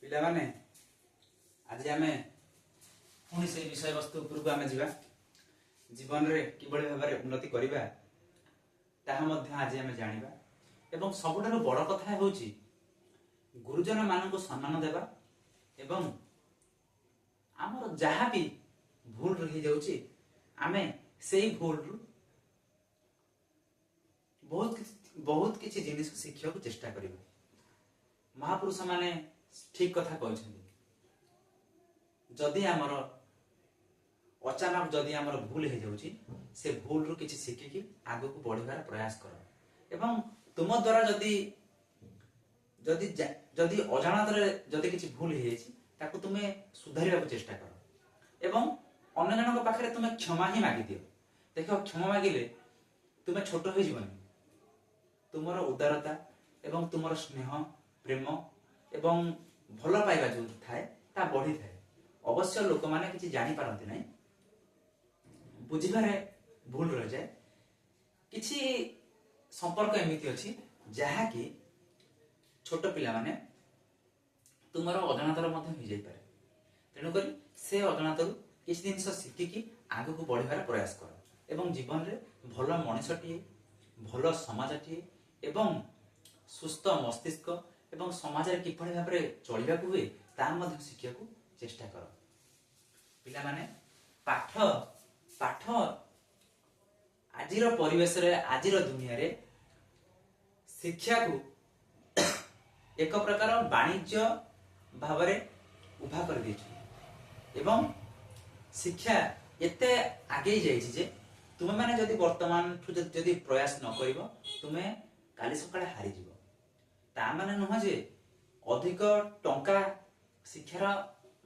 ପିଲାମାନେ ଆଜି ଆମେ ପୁଣି ସେଇ ବିଷୟବସ୍ତୁ ଉପରକୁ ଆମେ ଯିବା। ଜୀବନରେ କିଭଳି ଭାବରେ ଉନ୍ନତି କରିବା ତାହା ମଧ୍ୟ ଆଜି ଆମେ ଜାଣିବା। ଏବଂ ସବୁଠାରୁ ବଡ଼ କଥା ହେଉଛି ଗୁରୁଜନ ମାନଙ୍କୁ ସମ୍ମାନ ଦେବା ଏବଂ ଆମର ଯାହା ବି ଭୁଲ ରହିଯାଉଛି ଆମେ ସେଇ ଭୁଲରୁ ବହୁତ କିଛି ଜିନିଷ ଶିଖିବାକୁ ଚେଷ୍ଟା କରିବା। ମହାପୁରୁଷ ମାନେ ଠିକ କଥା କହିଛନ୍ତି। ଯଦି ଆମର ଅଚାନକ ଯଦି ଆମର ଭୁଲ ହେଇଯାଉଛି ସେ ଭୁଲରୁ କିଛି ଶିଖିକି ଆଗକୁ ବଢିବାର ପ୍ରୟାସ କର ଏବଂ ତୁମ ଦ୍ୱାରା ଯଦି ଅଜାଣତରେ ଯଦି କିଛି ଭୁଲ ହେଇଯାଇଛି ତାକୁ ତୁମେ ସୁଧାରିବାକୁ ଚେଷ୍ଟା କର ଏବଂ ଅନ୍ୟ ଜଣଙ୍କ ପାଖରେ ତୁମେ କ୍ଷମା ହିଁ ମାଗିଦିଅ। ଦେଖ, କ୍ଷମା ମାଗିଲେ ତୁମେ ଛୋଟ ହେଇଯିବନି। ତୁମର ଉଦାରତା ଏବଂ ତୁମର ସ୍ନେହ, ପ୍ରେମ ଏବଂ ଭଲ ପାଇବା ଯୋଉ ଥାଏ ତା ବଢିଥାଏ। ଅବଶ୍ୟ ଲୋକମାନେ କିଛି ଜାଣିପାରନ୍ତି ନାହିଁ, ବୁଝିବାରେ ଭୁଲ ରହିଯାଏ। କିଛି ସମ୍ପର୍କ ଏମିତି ଅଛି ଯାହାକି ଛୋଟ ପିଲାମାନେ ତୁମର ଅଜାଣତରେ ମଧ୍ୟ ହେଇଯାଇପାରେ। ତେଣୁକରି ସେ ଅଜାଣତରୁ କିଛି ଜିନିଷ ଶିଖିକି ଆଗକୁ ବଢିବାର ପ୍ରୟାସ କର ଏବଂ ଜୀବନରେ ଭଲ ମଣିଷଟିଏ, ଭଲ ସମାଜଟିଏ ଏବଂ ସୁସ୍ଥ ମସ୍ତିଷ୍କ ଏବଂ ସମାଜରେ କିଭଳି ଭାବରେ ଚଳିବାକୁ ହୁଏ ତାହା ମଧ୍ୟ ଶିଖିବାକୁ ଚେଷ୍ଟା କର। ପିଲାମାନେ ପାଠ ଆଜିର ପରିବେଶରେ, ଆଜିର ଦୁନିଆରେ ଶିକ୍ଷାକୁ ଏକ ପ୍ରକାର ବାଣିଜ୍ୟ ଭାବରେ ଉଭା କରିଦେଇଛୁ ଏବଂ ଶିକ୍ଷା ଏତେ ଆଗେଇ ଯାଇଛି ଯେ ତୁମେ ମାନେ ଯଦି ବର୍ତ୍ତମାନଠୁ ଯଦି ପ୍ରୟାସ ନ କରିବ ତୁମେ କାଲି ସକାଳେ ହାରିଯିବ। ତା ମାନେ ନୁହଁ ଯେ ଅଧିକ ଟଙ୍କା ଶିକ୍ଷାର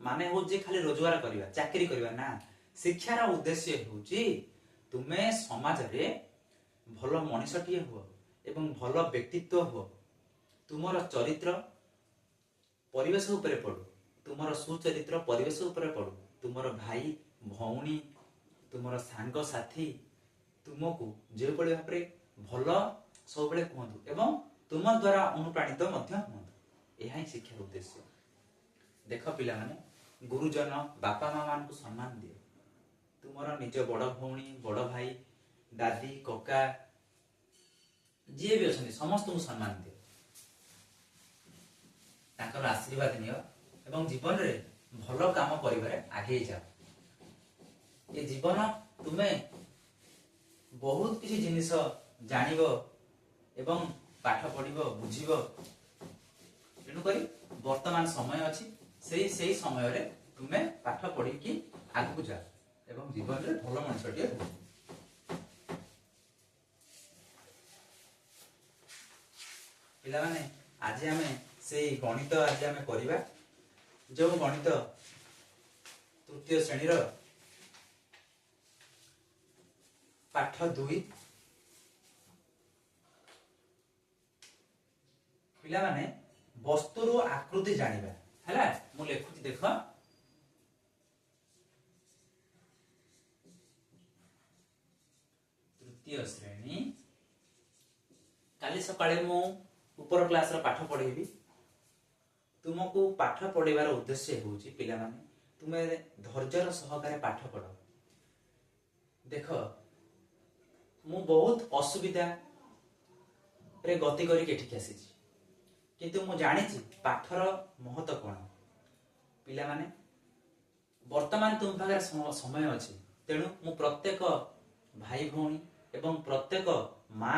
ମାନେ ହଉଛି ଖାଲି ରୋଜଗାର କରିବା, ଚାକିରି କରିବା। ନା, ଶିକ୍ଷାର ଉଦ୍ଦେଶ୍ୟ ହେଉଛି ତୁମେ ସମାଜରେ ଭଲ ମଣିଷଟିଏ ହୁଅ ଏବଂ ଭଲ ବ୍ୟକ୍ତିତ୍ୱ ହୁଅ। ତୁମର ଚରିତ୍ର ପରିବେଶ ଉପରେ ପଡୁ, ତୁମର ସୁଚରିତ୍ର ପରିବେଶ ଉପରେ ପଡୁ। ତୁମର ଭାଇ ଭଉଣୀ, ତୁମର ସାଙ୍ଗସାଥୀ ତୁମକୁ ଯେଭଳି ଭାବରେ ଭଲ ସବୁବେଳେ କୁହନ୍ତୁ ଏବଂ ତୁମ ଦ୍ୱାରା ଅନୁପ୍ରାଣିତ ମଧ୍ୟ ହୁଅନ୍ତୁ। ଏହା ହିଁ ଶିକ୍ଷାର ଉଦ୍ଦେଶ୍ୟ। ଦେଖ ପିଲାମାନେ, ଗୁରୁଜନ, ବାପା ମା ମାନଙ୍କୁ ସମ୍ମାନ ଦିଅ। ତୁମର ନିଜ ବଡ ଭଉଣୀ, ବଡ ଭାଇ, ଦାଦି, କକା ଯିଏ ବି ଅଛନ୍ତି ସମସ୍ତଙ୍କୁ ସମ୍ମାନ ଦିଅ, ତାଙ୍କର ଆଶୀର୍ବାଦ ନିଅ ଏବଂ ଜୀବନରେ ଭଲ କାମ କରିବାରେ ଆଗେଇ ଯାଅ। ଏ ଜୀବନ ତୁମେ ବହୁତ କିଛି ଜିନିଷ ଜାଣିବ ଏବଂ ପାଠ ପଢିବ, ବୁଝିବ। ତେଣୁକରି ବର୍ତ୍ତମାନ ସମୟ ଅଛି, ସେଇ ସମୟରେ ତୁମେ ପାଠ ପଢିକି ଆଗକୁ ଯାଅ ଏବଂ ଜୀବନରେ ଭଲ ମଣିଷଟିଏ ହୁଅ। ପିଲାମାନେ ଆଜି ଆମେ ସେଇ ଗଣିତ ଆଜି ଆମେ କରିବା, ଯୋଉ ଗଣିତ ତୃତୀୟ ଶ୍ରେଣୀର ପାଠ 2। ପିଲାମାନେ ବସ୍ତୁରୁ ଆକୃତି ଜାଣିବା ହେଲା। ମୁଁ ଲେଖୁଛି, ଦେଖ। ତୃତୀୟ ଶ୍ରେଣୀ, କାଲି ସକାଳେ ମୁଁ ଉପର କ୍ଲାସର ପାଠ ପଢେଇବି। ତୁମକୁ ପାଠ ପଢେଇବାର ଉଦ୍ଦେଶ୍ୟ ହେଉଛି ପିଲାମାନେ ତୁମେ ଧୈର୍ଯ୍ୟର ସହକାରେ ପାଠ ପଢ। ଦେଖ, ମୁଁ ବହୁତ ଅସୁବିଧାରେ ଗତି କରିକି ଏଠିକି ଆସିଛି, କିନ୍ତୁ ମୁଁ ଜାଣିଛି ପାଠର ମହତ୍ଵ କଣ। ପିଲାମାନେ ବର୍ତ୍ତମାନ ତୁମ ପାଖରେ ସମୟ ଅଛି, ତେଣୁ ମୁଁ ପ୍ରତ୍ୟେକ ଭାଇ ଭଉଣୀ ଏବଂ ପ୍ରତ୍ୟେକ ମା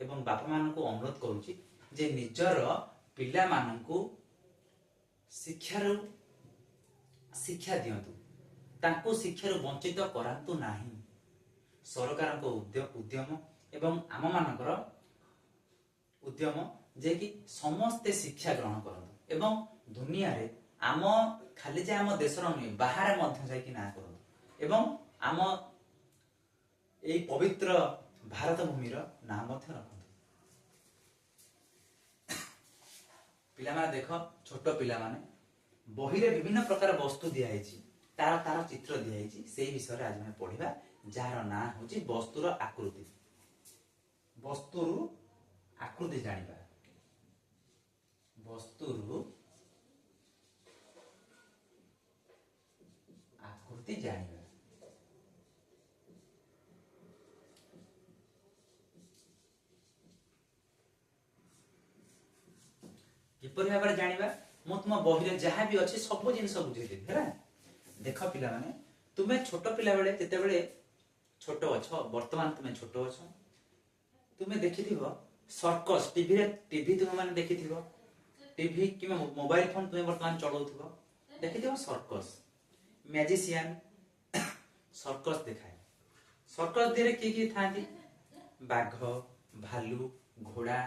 ଏବଂ ବାପା ମାନଙ୍କୁ ଅନୁରୋଧ କରୁଛି ଯେ ନିଜର ପିଲାମାନଙ୍କୁ ଶିକ୍ଷା ଦିଅନ୍ତୁ, ତାଙ୍କୁ ଶିକ୍ଷାରୁ ବଞ୍ଚିତ କରାନ୍ତୁ ନାହିଁ। ସରକାରଙ୍କ ଉଦ୍ୟମ ଏବଂ ଆମ ମାନଙ୍କର ଉଦ୍ୟମ ଯେ କି ସମସ୍ତେ ଶିକ୍ଷା ଗ୍ରହଣ କରନ୍ତୁ ଏବଂ ଦୁନିଆରେ ଖାଲି ଯେ ଆମ ଦେଶର ନୁହେଁ, ବାହାରେ ମଧ୍ୟ ଯାଇକି ନାଁ କରନ୍ତୁ ଏବଂ ଆମ ଏଇ ପବିତ୍ର ଭାରତ ଭୂମିର ନାଁ ମଧ୍ୟ ରଖନ୍ତୁ। ପିଲାମାନେ ଦେଖ, ଛୋଟ ପିଲାମାନେ ବହିରେ ବିଭିନ୍ନ ପ୍ରକାର ବସ୍ତୁ ଦିଆଯାଇଛି, ତାର ଚିତ୍ର ଦିଆଯାଇଛି। ସେଇ ବିଷୟରେ ଆଜି ଆମେ ପଢିବା, ଯାହାର ନାଁ ହେଉଛି ବସ୍ତୁର ଆକୃତି। ବସ୍ତୁରୁ ଆକୃତି ଜାଣିବା। ବସ୍ତୁରୁ ଆକୃତି ଜାଣିବା। କିପରି ଭାବରେ ଜାଣିବା? ମୁଁ ତୁମ ବହିରେ ଯାହା ବି ଅଛି ସବୁ ଜିନିଷ ବୁଝେଇଦେବି ହେଲା। ଦେଖ ପିଲାମାନେ, ତୁମେ ଛୋଟ ପିଲା ବେଳେ ଯେତେବେଳେ ଛୋଟ ଅଛ, ବର୍ତ୍ତମାନ ତୁମେ ଛୋଟ ଅଛ, ତୁମେ ଦେଖିଥିବ ସର୍କସ, ଟିଭି ତୁମେ ମାନେ ଦେଖିଥିବ, ଟିଭି କିମ୍ବା ମୋବାଇଲ ଫୋନ ତୁମେ ବର୍ତ୍ତମାନ ଚଳାଉଥିବ, ଦେଖିଥିବ ସର୍କସ, ମ୍ୟାଜିସିଆନ ସର୍କସ ଦେଖାଏ। ସର୍କସ ଦିହରେ କିଏ କିଏ ଥାନ୍ତି? ବାଘ, ଭାଲୁ, ଘୋଡ଼ା,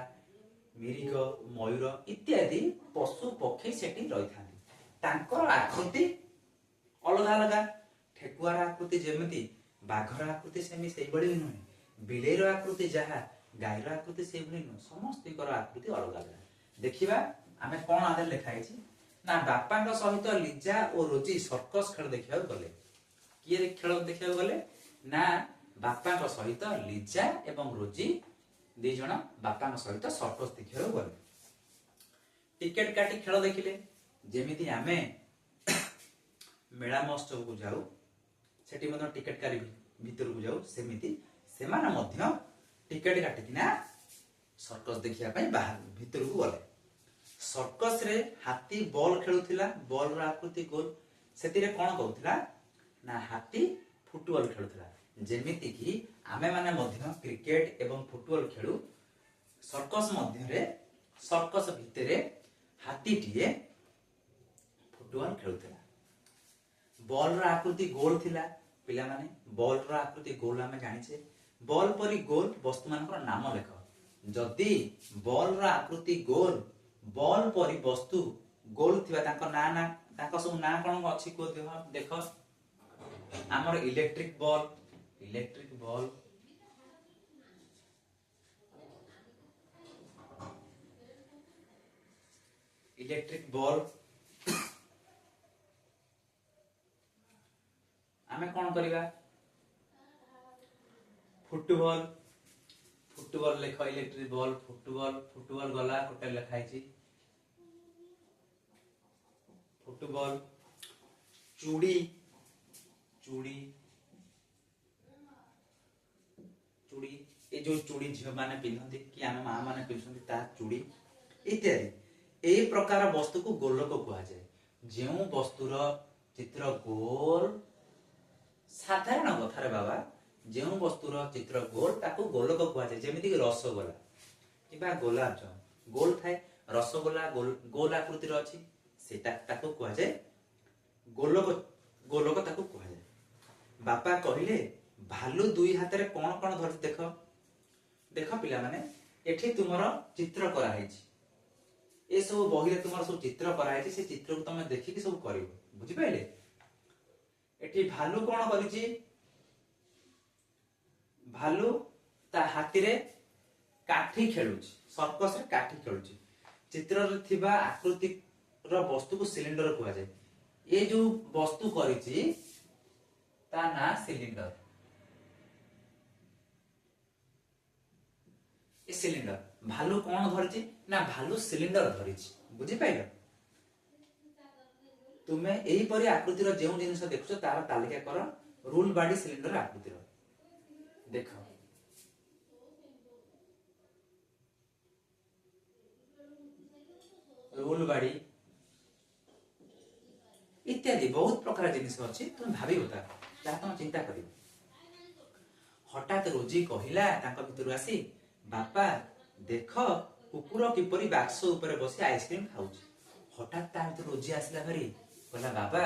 ମିରିଗ, ମୟୂର ଇତ୍ୟାଦି ପଶୁ ପକ୍ଷୀ ସେଠି ରହିଥାନ୍ତି। ତାଙ୍କର ଆକୃତି ଅଲଗା ଅଲଗା। ଠେକୁଆର ଆକୃତି ଯେମିତି, ବାଘର ଆକୃତି ସେମିତି ସେଇଭଳି ନୁହେଁ, ବିଲେଇର ଆକୃତି ଯାହା, ଗାଈର ଆକୃତି ସେଇଭଳି ନୁହେଁ, ସମସ୍ତଙ୍କର ଆକୃତି ଅଲଗା ଅଲଗା। ଦେଖିବା ଆମେ କଣ ଆଦେହରେ ଲେଖା ହେଇଛି ନା, ବାପାଙ୍କ ସହିତ ଲିଜା ଓ ରୋଜି ସର୍କସ ଖେଳ ଦେଖିବାକୁ ଗଲେ। କିଏ ଖେଳ ଦେଖିବାକୁ ଗଲେ? ନା, ବାପାଙ୍କ ସହିତ ଲିଜା ଏବଂ ରୋଜି ଦି ଜଣ ବାପାଙ୍କ ସହିତ ସର୍କସ ଦେଖିବାକୁ ଗଲେ। ଟିକେଟ କାଟି ଖେଳ ଦେଖିଲେ। ଯେମିତି ଆମେ ମେଳା ମହୋତ୍ସବକୁ ଯାଉ, ସେଠି ମଧ୍ୟ ଟିକେଟ କାଟି ଭିତରକୁ ଯାଉ, ସେମିତି ସେମାନେ ମଧ୍ୟ ଟିକେଟ କାଟିକିନା ସର୍କସ ଦେଖିବା ପାଇଁ ଭିତରକୁ ଗଲେ। ସର୍କସ ରେ ହାତୀ ବଲ ଖେଳୁଥିଲା, ବଲର ଆକୃତି ଗୋଲ। ସେଥିରେ କଣ କହୁଥିଲା ନା, ହାତୀ ଫୁଟବଲ ଖେଳୁଥିଲା। ଯେମିତି କି ଆମେ ମାନେ ମଧ୍ୟ କ୍ରିକେଟ ଏବଂ ଫୁଟବଲ ଖେଳୁ, ସର୍କସ ମଧ୍ୟରେ, ସର୍କସ ଭିତରେ ହାତୀଟିଏ ଫୁଟବଲ ଖେଳୁଥିଲା। ବଲର ଆକୃତି ଗୋଲ ଥିଲା। ପିଲାମାନେ, ବଲର ଆକୃତି ଗୋଲ ଆମେ ଜାଣିଛେ। ବଲ ପରି ଗୋଲ ବସ୍ତୁ ମାନଙ୍କର ନାମ ଲେଖ। ଯଦି ବଲର ଆକୃତି ଗୋଲ, ବଲ ପରି ବସ୍ତୁ ଗୋଲ ଥିବା, ତାଙ୍କ ସବୁ ନାଁ କଣ ଅଛି କୁହ ଦେଖ। ଆମର electric ball, electric ball, electric ball. ଆମେ କଣ କରିବା? ଫୁଟବଲ, ଫୁଟବଲ ଲେଖ, ଇଲେକ୍ଟ୍ରିକ ବଲ, ଫୁଟବଲ, ଫୁଟବଲ ଗଲା, ଗୋଟେ ଲେଖା ହେଇଛି। ଫୁଟବଲ। ଚୁଡ଼ି, ଚୁଡ଼ି, ଚୁଡ଼ି, ଏ ଯୋଉ ଚୁଡ଼ି ଝିଅ ମାନେ ପିନ୍ଧନ୍ତି କି ଆମ ମା ମାନେ ପିନ୍ଧନ୍ତି, ତାହା ଚୁଡ଼ି ଇତ୍ୟାଦି। এই ପ୍ରକାର ବସ୍ତୁକୁ ଗୋଲକ କୁହାଯାଏ। ଯେଉଁ ବସ୍ତୁର ଚିତ୍ର ଗୋଲ, ସାଧାରଣ କଥାରେ ବାବା, ଯେଉଁ ବସ୍ତୁର ଚିତ୍ର ଗୋଲ ତାକୁ ଗୋଲକ କୁହାଯାଏ। ଯେମିତି ରସଗୋଲା କିମ୍ବା ଗୋଲାପଜାମୁନ ଗୋଲ ଥାଏ, ରସଗୋଲା ଗୋଲ ଆକୃତିର ଅଛି, ସେଟା ତାକୁ କୁହାଯାଏ ଗୋଲକ, ଗୋଲକ ତାକୁ କୁହାଯାଏ। ବାପା କହିଲେ, ଭାଲୁ ଦୁଇ ହାତରେ କଣ କଣ ଧରିଛି ଦେଖ। ଦେଖ ପିଲାମାନେ, ଏଠି ତୁମର ଚିତ୍ର କରାହେଇଛି। ଏସବୁ ବହିରେ ତୁମର ସବୁ ଚିତ୍ର କରାହେଇଛି, ସେ ଚିତ୍ରକୁ ତମେ ଦେଖିକି ସବୁ କରିବ, ବୁଝିପାରିଲେ? ଏଠି ଭାଲୁ କଣ କରିଛି? ଭାଲୁ ତା ହାତୀରେ କାଠି ଖେଳୁଛି, ସର୍କସରେ କାଠି ଖେଳୁଛି। ଚିତ୍ରରେ ଥିବା ଆକୃତିର ବସ୍ତୁକୁ ସିଲିଣ୍ଡର କୁହାଯାଏ। ଏ ଯୋଉ ବସ୍ତୁ କରିଛି ତା ନାଁ ସିଲିଣ୍ଡର। ଏ ସିଲିଣ୍ଡର। ଭାଲୁ କଣ ଧରିଛି? ନା, ଭାଲୁ ସିଲିଣ୍ଡର ଧରିଛି, ବୁଝିପାରିଲ? ତୁମେ ଏହିପରି ଆକୃତିର ଯେଉଁ ଜିନିଷ ଦେଖୁଛ ତାର ତାଲିକା କର। ରୁଲ ବାଡି ସିଲିଣ୍ଡର ଆକୃତିର ଦେଖ। ରୁଲ ବାଡି ଇତ୍ୟାଦି ବହୁତ ପ୍ରକାର ଜିନିଷ ଅଛି, ତୁମେ ଭାବିବ ତାହା ତମେ ଚିନ୍ତା କରିବ। ହଠାତ୍ ରୋଜି କହିଲା ତାଙ୍କ ଭିତରୁ ଆସି, ବାପା ଦେଖ କୁକୁର କିପରି ବାକ୍ସ ଉପରେ ବସି ଆଇସ୍କ୍ରିମ ଖାଉଛି। ହଠାତ୍ ତା ଭିତରୁ ରୋଜି ଆସିଲା ଭାରି, କହିଲା, ବାବା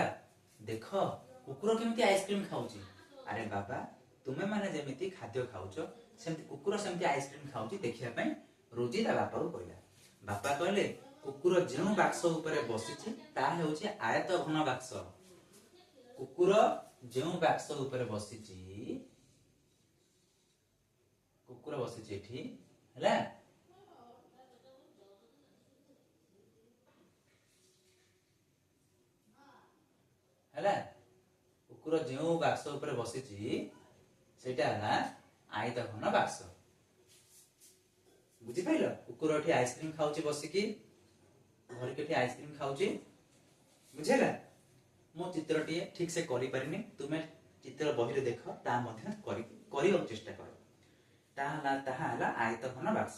ଦେଖ କୁକୁର କେମିତି ଆଇସ୍କ୍ରିମ ଖାଉଛି। ଆରେ ବାବା, ତୁମେ ମାନେ ଯେମିତି ଖାଦ୍ୟ ଖାଉଛ, ସେମିତି କୁକୁର ସେମିତି ଆଇସ୍କ୍ରିମ ଖାଉଛି, ଦେଖିବା ପାଇଁ ରୋଜି ତା ବାପାକୁ କହିଲା। ବାପା କହିଲେ, କୁକୁର ଯେଉଁ ବାକ୍ସ ଉପରେ ବସିଛି ତାହା ହେଉଛି ଆୟତ ଘନ ବାକ୍ସ। କୁକୁର ଯେଉଁ ବାକ୍ସ ଉପରେ ବସିଛି, କୁକୁର ବସିଛି ଏଠି ହେଲା, ହେଲା, କୁକୁର ଯେଉଁ ବାକ୍ସ ଉପରେ ବସିଛି ସେଇଟା ହେଲା ଆୟତ ଘନ ବାକ୍ସ। ବୁଝିପାରିଲ? କୁକୁର ଏଠି ଆଇସ୍କ୍ରିମ ଖାଉଛି ବସିକି, ଧରିକି ଏଠି ଆଇସ୍କ୍ରିମ ଖାଉଛି, ବୁଝିଲା? मो चित्रटी ठीक से करि पारिनी तुमे चित्र बही रे देख ता मध्य करिବାକୁ चेष्टा कर ताहा आयत घन बाक्स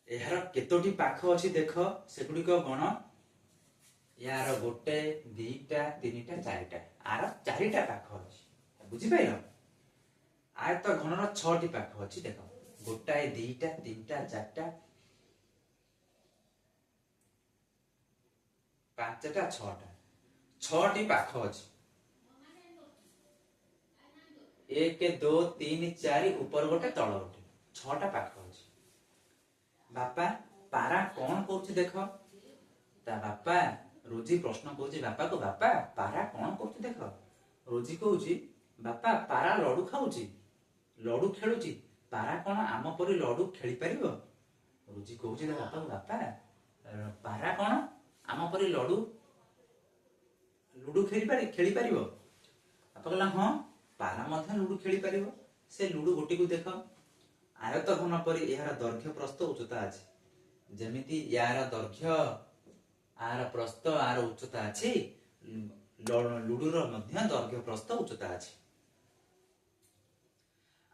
यार केतोटी पाख अछि देख सेगुडिक गण यार गोटे दीटा तीनटा चारिटा आर चारिटा पाख अछि बुझि पाइलो आयत घनर 6टी पाख अछि देख गोटाए दीटा तीनटा चारटा पांचटा छटा 6टी पाख अछि 1 2 3 4 ऊपर गोटे तळ गोटे 6टा पाख अछि बापा पारा कौन कौच देख ता बापा रोजी प्रश्न कौची बापा को बापा पारा कौन कौच देख रोजी कौची बापा पारा लडू खाऊची लडू खेलुची पारा कौन आम परी लडू खेली परिबो रोजी कौची बापा को बापा पारा कौन आम परी लडू लुडू खेली परिबो बापा कहला हां पारा मध्य लुडू खेली परिबो से लुडू गोटी को देख आयत घन परी यार दैर्घ्य प्रस्थ उच्चता अछि जेमिति यार दैर्घ्य आर प्रस्थ आर उच्चता अछि लुडू रो मध्य दैर्घ्य प्रस्थ उच्चता अछि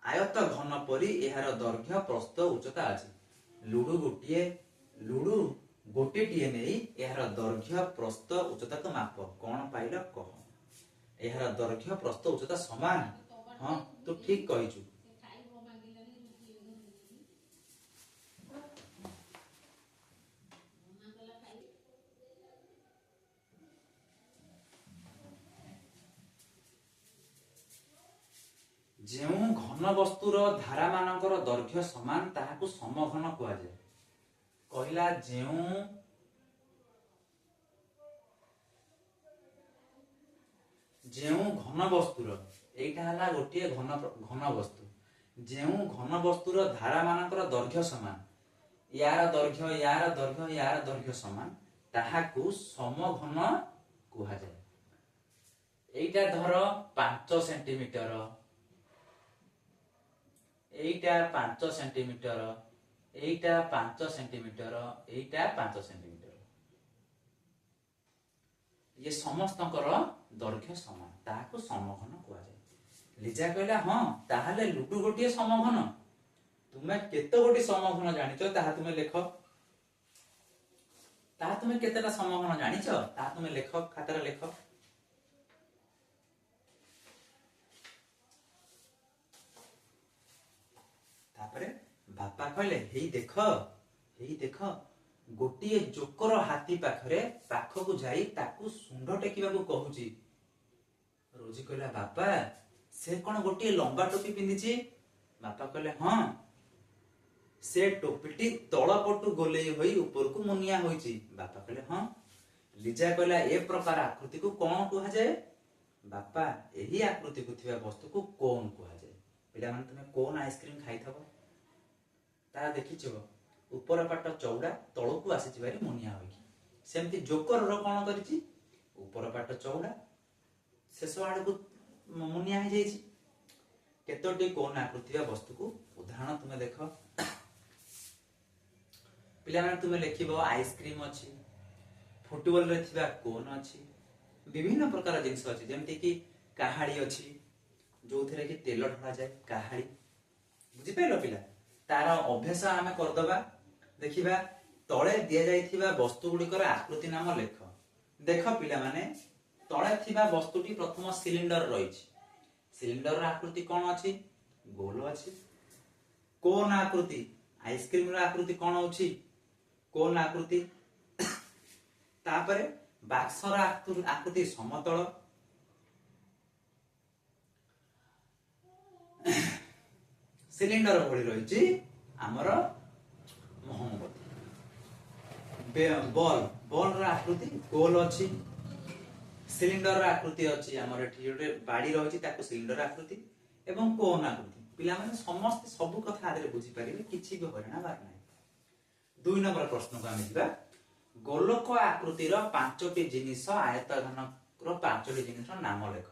आयत घन परी यार दैर्घ्य प्रस्थ उच्चता अछि लुडू गोटेटिए नहीं यार दैर्घ्य प्रस्थ उच्चता को माप कौन पाइल कह यार दैर्घ्य प्रस्थ उच्चता समान हां तू ठीक कहिछु जेउ घन वस्तुर धारा मानकर दैर्घ्य समान ताहाकु समघन कुआ जाय कहला जेउ घन वस्तुर एटा हला गोटे घन वस्तु जेउ घन वस्तुर धारा मानकर दैर्घ्य समान यार दैर्घ्य समान ताहाकु समघन कुआ जाय एटा धर 5 सेंटीमीटर एटा 5 सेंटीमीटर एटा 5 सेंटीमीटर एटा 5 सेंटीमीटर ये समस्तकर दैर्घ्य समान ताहाकु समघन कुआ जाय लिजा कहला हां ताहाले लुडू गोटिए समघन तुमे केते गोटी समघन जानिचो ताहा तुमे लेख ताहा तुमे केतेटा समघन जानिचो ताहा तुमे लेख खातार लेख तापरे बापा कहले हेई देख गोटिए जोकर हाथी पाखरे पाखकु जाई ताकू सुंड टेकिबाकू कहूची रोजी कहला बापा से कोन गोटिए लंबा टोपी पिंदिची बापा कहले हां से टोपीटी तळपटू गोलेई होई ऊपर को मुनिया होईची बापा कहले हां लिजा कहला ए प्रकार आकृति को कोन कुहा जाय बापा एही आकृति को थिबा वस्तु को कोन कुहा जाय पिला मन तुमे कोन आइसक्रीम खाई थबो ता देखिछो ऊपर पाट चौड़ा तळकू आसी जिबारी मुनिया होई सेमति जोकर रो कोन करिछि ऊपर पाट चौड़ा शेष आड़ को मुनिया हो जाइछि केतोटी कोन आकृति वस्तु को उदाहरण तुमे देख पिला मन तुमे लेखिबो आइसक्रीम अछि फुटबॉल रे थिबा कोन अछि विभिन्न प्रकार जिंस अछि जेमति कि काहाडी अछि जोथरे कि तेल ढला जाय काहाडी बुझि पैलो पिला तार अभ्यास आमे कर दबा देखिबा तळे दिया जायथिबा वस्तु गुडिकर आकृति नाम लेख देख पिला माने तळे थिबा वस्तुटी प्रथम सिलिंडर रहिछि सिलिंडर रा आकृति कोन अछि गोल अछि कोन आकृति आइसक्रीम रा आकृति कोन अछि कोन आकृति तापरे बाक्स रा आकृति समतल सिलिंडर भଳି रहिछि हमर मोहम्मती बॉल रा आकृति गोल अछि सिलिंडर रा आकृति अछि हमर एठी जोटे बाडी रहिछि ताको सिलिंडर आकृति एवं कोन आकृति पिला माने समस्त सब कथा आदरे बुझि परिबे किछि भी हरणा बार नै 2 नंबर प्रश्न को आमे दिबा गोलक आकृतिर 5टी जिनिस आयत घनकर 5टी जिनिस नाम लेख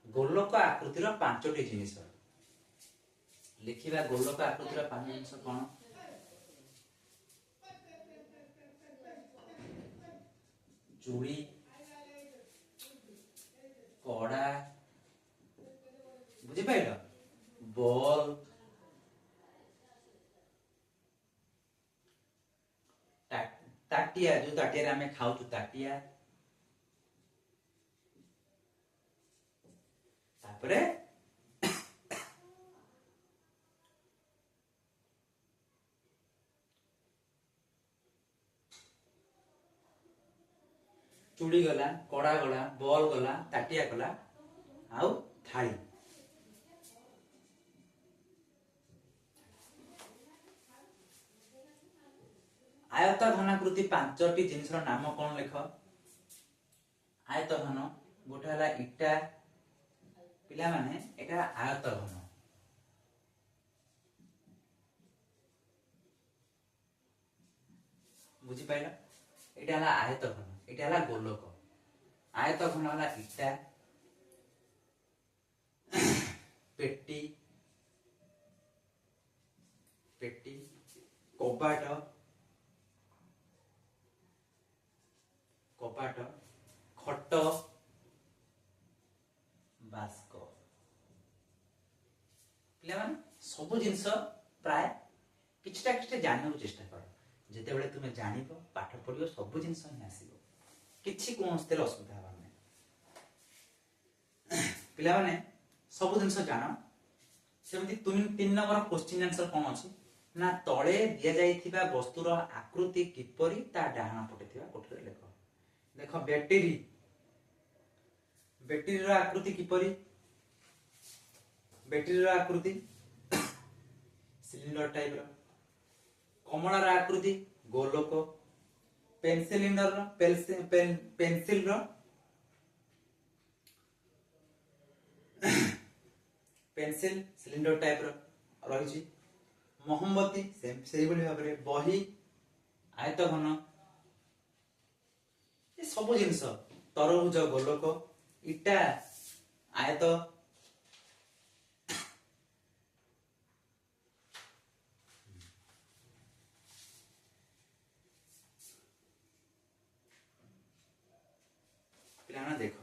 गोलक आकृतिर 5टी जिनिस लिखिबा गोलक आकृतिर 5 जिनिस कोन चूड़ी କଡ଼ା, ବୁଝିପାରିଲ, ବଲ୍, ତାଟିଆ, ଯୋଉ ତାଟିଆରେ ଆମେ ଖାଉଛୁ ତାଟିଆ, ତାପରେ ଚୁଡ଼ି ଗଲା, କଡ଼ା ଗଲା, ବଲ୍ ଗଲା, ତାଟିଆ ଗଲା, ଆଉ ଥାଳି। ଆୟତ ଘନାକୃତି ପାଞ୍ଚଟି ଜିନିଷର ନାମ କଣ ଲେଖ? ଆୟତ ଘନ, ଗୋଟେ ହେଲା ଇଟା, ପିଲାମାନେ ଏଟା ଆୟତ ଘନ। ବୁଝିପାରିଲ, ଏଟା ହେଲା ଆୟତ ଘନ, ଏଟା ହେଲା ଗୋଲକ। ଆୟତ ଘନ ହେଲା ଇଟା, ପେଟି, ପେଟି, କବାଟ, କବାଟ, ଖଟ, ବାସ୍କ। ପିଲାମାନେ ସବୁ ଜିନିଷ ପ୍ରାୟ କିଛିଟା କିଛିଟା ଜାଣିବାକୁ ଚେଷ୍ଟା କର। ଯେତେବେଳେ ତୁମେ ଜାଣିବ, ପାଠ ପଢିବ, ସବୁ ଜିନିଷ ହିଁ ଆସିବ, କିଛି କୌଣସିଥିରେ ଅସୁବିଧା ହବାର ନାହିଁ। ପିଲାମାନେ ସବୁ ଜିନିଷ ଜାଣ। ସେମିତି 3 ନମ୍ବର କ୍ୱେଶ୍ଚିନ୍ ଆନ୍ସର କଣ ଅଛି ନା, ତଳେ ଦିଆଯାଇଥିବା ବସ୍ତୁର ଆକୃତି କିପରି ତା ଡାହାଣ ପଟେ ଥିବା କୋଠରୀରେ ଲେଖ। ଦେଖ, ବ୍ୟାଟେରୀ, ବ୍ୟାଟେରୀର ଆକୃତି କିପରି? ବ୍ୟାଟେରୀର ଆକୃତି ସିଲିଣ୍ଡର ଟାଇପର। କମଳାର ଆକୃତି ଗୋଲକ। ପେନସିଲର ପେନସିଲ ସିଲିଣ୍ଡର ଟାଇପର ରହିଛି। ମହମବତୀ ସେଇଭଳି ଭାବରେ। ବହି ଆୟତ ଘନ। ଏ ସବୁ ଜିନିଷ, ତରଭୁଜ ଗୋଲକ, ଇଟା ଆୟତ, ପିଲାମାନେ ଦେଖ,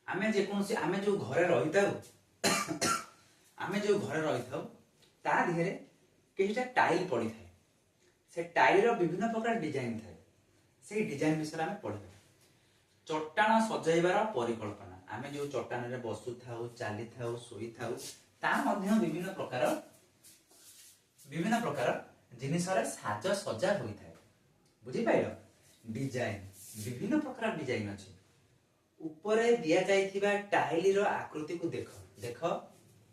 ଆମେ ଯୋଉ ଘରେ ରହିଥାଉ ତା ଦେହରେ କିଛିଟା ଟାଇଲ ପଡିଥାଏ। ସେ ଟାଇଲର ବିଭିନ୍ନ ପ୍ରକାର ଡିଜାଇନ ଥାଏ। ସେଇ ଡିଜାଇନ ବିଷୟରେ ଆମେ ପଢିବା। ଚଟାଣ ସଜାଇବାର ପରିକଳ୍ପନା, ଆମେ ଯୋଉ ଚଟାଣରେ ବସୁଥାଉ, ଚାଲିଥାଉ, ଶୋଇଥାଉ, ତା ମଧ୍ୟ ବିଭିନ୍ନ ପ୍ରକାର ଜିନିଷରେ ସାଜସଜା ହୋଇଥାଏ। ବୁଝିପାରିଲ? ଡିଜାଇନ, ବିଭିନ୍ନ ପ୍ରକାର ଡିଜାଇନ ଅଛି। ଉପରେ ଦିଆଯାଇଥିବା ଟାଇଲର ଆକୃତିକୁ ଦେଖ। ଦେଖ,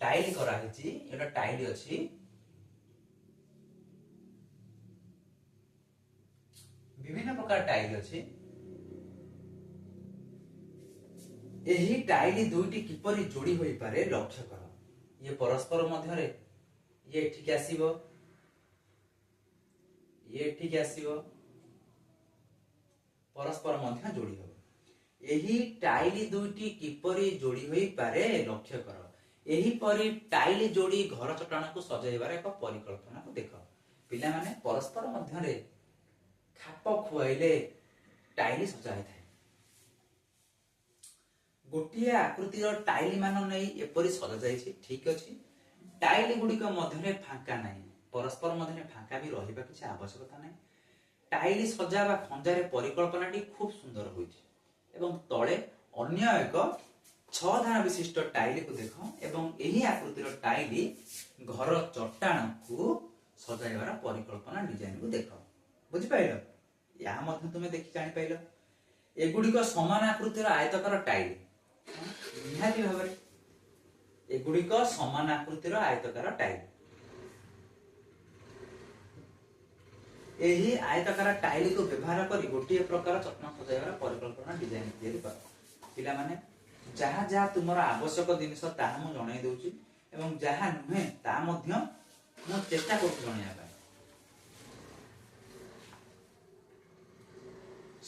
ଟାଇଲ କରାହେଇଛି, ଏଟା ଟାଇଲ ଅଛି। ବିଭିନ୍ନ ପ୍ରକାର ଟାଇଲ ଅଛି। ଏହି ଟାଇଲ ଦୁଇଟି କିପରି ଯୋଡ଼ି ହୋଇପାରେ ଲକ୍ଷ୍ୟ କର। ଇଏ ପରସ୍ପର ମଧ୍ୟରେ, ଇଏ ଏଠିକି ଆସିବ, ଇଏ ଏଠିକି ଆସିବ, ପରସ୍ପର ମଧ୍ୟ ଯୋଡ଼ି ହେବ। ଏହି ଟାଇଲ ଦୁଇଟି କିପରି ଯୋଡ଼ି ହୋଇପାରେ ଲକ୍ଷ୍ୟ କର। ଏହିପରି ଟାଇଲ ଯୋଡ଼ି ଘର ଚଟାଣକୁ ସଜାଇବାର ଏକ ପରିକଳ୍ପନାକୁ ଦେଖ। ପିଲାମାନେ ପରସ୍ପର ମଧ୍ୟରେ ଖାପ ଖୁଆଇଲେ ଟାଇଲ ସଜା ହୋଇଥାଏ। ଗୋଟିଏ ଆକୃତିର ଟାଇଲ ମାନ ନେଇ ଏପରି ସଜାଯାଇଛି, ଠିକ ଅଛି। ଟାଇଲ ଗୁଡିକ ମଧ୍ୟରେ ଫାଙ୍କା ନାହିଁ, ପରସ୍ପର ମଧ୍ୟରେ ଫାଙ୍କା ବି ରହିବା କିଛି ଆବଶ୍ୟକତା ନାହିଁ। ଟାଇଲ ସଜା ବା ଖଞ୍ଜାରେ ପରିକଳ୍ପନାଟି ଖୁବ ସୁନ୍ଦର ହୋଇଛି। ଏବଂ ତଳେ ଅନ୍ୟ ଏକ 6 ଧାର ବିଶିଷ୍ଟ ଟାଇଲକୁ ଦେଖ ଏବଂ ଏହି ଆକୃତିର ଟାଇଲ ଘର ଚଟାଣକୁ ସଜାଇବାର ପରିକଳ୍ପନା ଡିଜାଇନକୁ ଦେଖ। ବୁଝିପାରିଲ? ଏହା ମଧ୍ୟ ତୁମେ ଦେଖି ଜାଣିପାରିଲ। ଏଗୁଡିକ ସମାନ ଆକୃତିର ଆୟତାକାର ଟାଇଲ। ନିହାତି ଭାବରେ ଏଗୁଡିକ ସମାନ ଆକୃତିର ଆୟତାକାର ଟାଇଲ। ଏହି ଆୟତାକାର ଟାଇଲକୁ ବ୍ୟବହାର କରି ଗୋଟିଏ ପ୍ରକାର ଚଟାଣ ସଜାଇବାର ପରିକଳ୍ପନା ଡିଜାଇନ ତିଆରି କର। ପିଲାମାନେ ଯାହା ଯାହା ତୁମର ଆବଶ୍ୟକ ଜିନିଷ ତାହା ମୁଁ ଜଣାଇ ଦଉଛି ଏବଂ ଯାହା ନୁହେଁ ତାହା ମଧ୍ୟ ମୁଁ ଚେଷ୍ଟା କରୁଛି ଜଣାଇବା ପାଇଁ।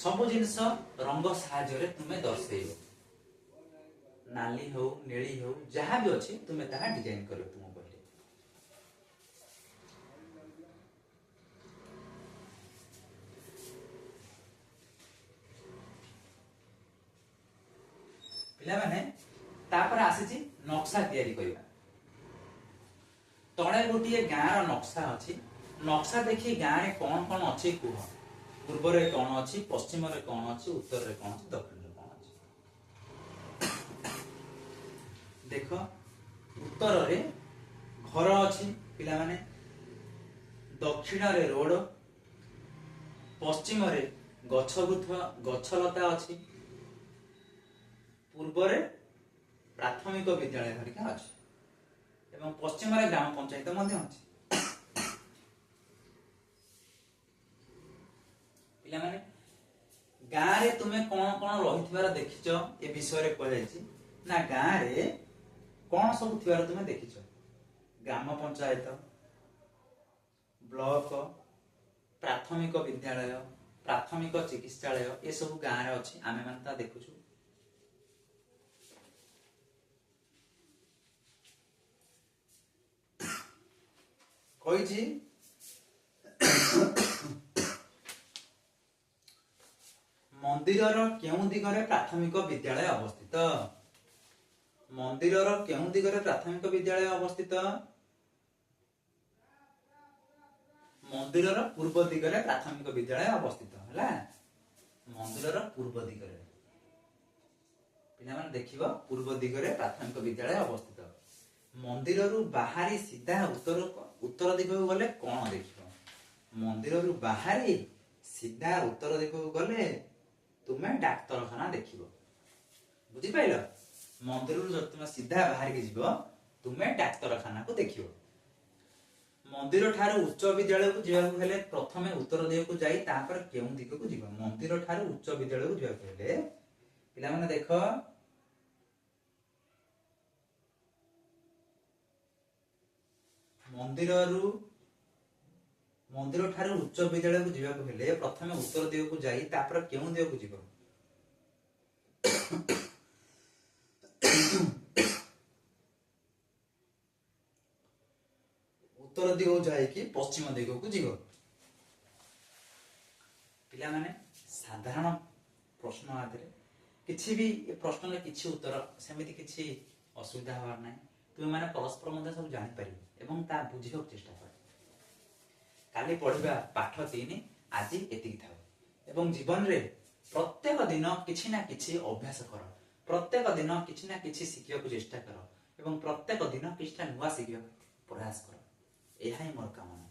ସବୁ ଜିନିଷ ରଙ୍ଗ ସାହାଯ୍ୟରେ ତୁମେ ଦର୍ଶେଇବ। ନାଲି ହଉ, ନେଳି ହଉ, ଯାହା ବି ଅଛି ତୁମେ ତାହା ଡିଜାଇନ କରିବ ତୁମ ବହିରେ। ପିଲାମାନେ ତାପରେ ଆସିଛି ନକ୍ସା ତିଆରି କରିବା। ତଳେ ଗୋଟିଏ ଗାଁର ନକ୍ସା ଅଛି। ନକ୍ସା ଦେଖି ଗାଁରେ କଣ କଣ ଅଛି କୁହ। ପୂର୍ବରେ କଣ ଅଛି, ପଶ୍ଚିମରେ କଣ ଅଛି, ଉତ୍ତରରେ କଣ ଅଛି, ଦକ୍ଷିଣରେ କଣ ଅଛି। ଦେଖ, ଉତ୍ତରରେ ଘର ଅଛି ପିଲାମାନେ, ଦକ୍ଷିଣରେ ରୋଡ, ପଶ୍ଚିମରେ ଗଛଲତା ଅଛି, ପୂର୍ବରେ ପ୍ରାଥମିକ ବିଦ୍ୟାଳୟ ହେରିକା ଅଛି ଏବଂ ପଶ୍ଚିମରେ ଗ୍ରାମ ପଞ୍ଚାୟତ ମଧ୍ୟ ଅଛି। ପିଲାମାନେ ଗାଁରେ ତୁମେ କଣ କଣ ରହିଥିବାର ଦେଖିଛ ଏ ବିଷୟରେ କୁହାଯାଇଛି ନା, ଗାଁରେ କଣ ସବୁ ଥିବାର ତୁମେ ଦେଖିଛ। ଗ୍ରାମ ପଞ୍ଚାୟତ, ବ୍ଲକ, ପ୍ରାଥମିକ ବିଦ୍ୟାଳୟ, ପ୍ରାଥମିକ ଚିକିତ୍ସାଳୟ ଏସବୁ ଗାଁରେ ଅଛି, ଆମେ ମାନେ ତା ଦେଖୁଛୁ। କହିଛି ମନ୍ଦିରର କେଉଁ ଦିଗରେ ପ୍ରାଥମିକ ବିଦ୍ୟାଳୟ ଅବସ୍ଥିତ। ମନ୍ଦିରର କେଉଁ ଦିଗରେ ପ୍ରାଥମିକ ବିଦ୍ୟାଳୟ ଅବସ୍ଥିତ। ମନ୍ଦିରର ପୂର୍ବ ଦିଗରେ ପ୍ରାଥମିକ ବିଦ୍ୟାଳୟ ଅବସ୍ଥିତ ହେଲା। ମନ୍ଦିରର ପୂର୍ବ ଦିଗରେ ପିଲାମାନେ ଦେଖିବ, ପୂର୍ବ ଦିଗରେ ପ୍ରାଥମିକ ବିଦ୍ୟାଳୟ ଅବସ୍ଥିତ। ମନ୍ଦିରରୁ ବାହାରି ସିଧା ଉତ୍ତର ଦିଗକୁ ଗଲେ କଣ ଦେଖିବ। ମନ୍ଦିରରୁ ବାହାରି ସିଧା ଉତ୍ତର ଦିଗକୁ ଗଲେ ତୁମେ ଡାକ୍ତରଖାନା ଦେଖିବ। ବୁଝିପାରିଲ? ମନ୍ଦିରରୁ ଯଦି ତୁମେ ସିଧା ବାହାରିକି ଯିବ, ତୁମେ ଡାକ୍ତରଖାନାକୁ ଦେଖିବ। ମନ୍ଦିର ଠାରୁ ଉଚ୍ଚ ବିଦ୍ୟାଳୟକୁ ଯିବାକୁ ହେଲେ ପ୍ରଥମେ ଉତ୍ତର ଦିଗକୁ ଯାଇ ତାପରେ କେଉଁ ଦିଗକୁ ଯିବ। ମନ୍ଦିର ଠାରୁ ଉଚ୍ଚ ବିଦ୍ୟାଳୟକୁ ଯିବାକୁ ହେଲେ ପିଲାମାନେ ଦେଖ, ମନ୍ଦିର ଠାରୁ ଉଚ୍ଚ ବିଦ୍ୟାଳୟକୁ ଯିବାକୁ ହେଲେ ପ୍ରଥମେ ଉତ୍ତର ଦିଗକୁ ଯାଇ ତାପରେ କେଉଁ ଦିଗକୁ ଯିବ। ଉତ୍ତର ଦିଗକୁ ଯାଇକି ପଶ୍ଚିମ ଦିଗକୁ ଯିବ। ପିଲାମାନେ ସାଧାରଣ ପ୍ରଶ୍ନ ଆଧାରରେ କିଛି ବି ଏ ପ୍ରଶ୍ନରେ କିଛି ଉତ୍ତର ସେମିତି କିଛି ଅସୁବିଧା ହବାର ନାହିଁ। ତୁମେ ମାନେ ପରସ୍ପର ମଧ୍ୟ ସବୁ ଜାଣିପାରିବ ଏବଂ ତା ବୁଝିବାକୁ ଚେଷ୍ଟା କର। କାଲି ପଢିବା ପାଠ 3, ଆଜି ଏତିକି ଥାଉ। ଏବଂ ଜୀବନରେ ପ୍ରତ୍ୟେକ ଦିନ କିଛି ନା କିଛି ଅଭ୍ୟାସ କର। ପ୍ରତ୍ୟେକ ଦିନ କିଛି ନା କିଛି ଶିଖିବାକୁ ଚେଷ୍ଟା କର ଏବଂ ପ୍ରତ୍ୟେକ ଦିନ କିଛିଟା ନୂଆ ଶିଖିବାକୁ ପ୍ରୟାସ କର। ଏହା ହିଁ ମୋର କାମନା।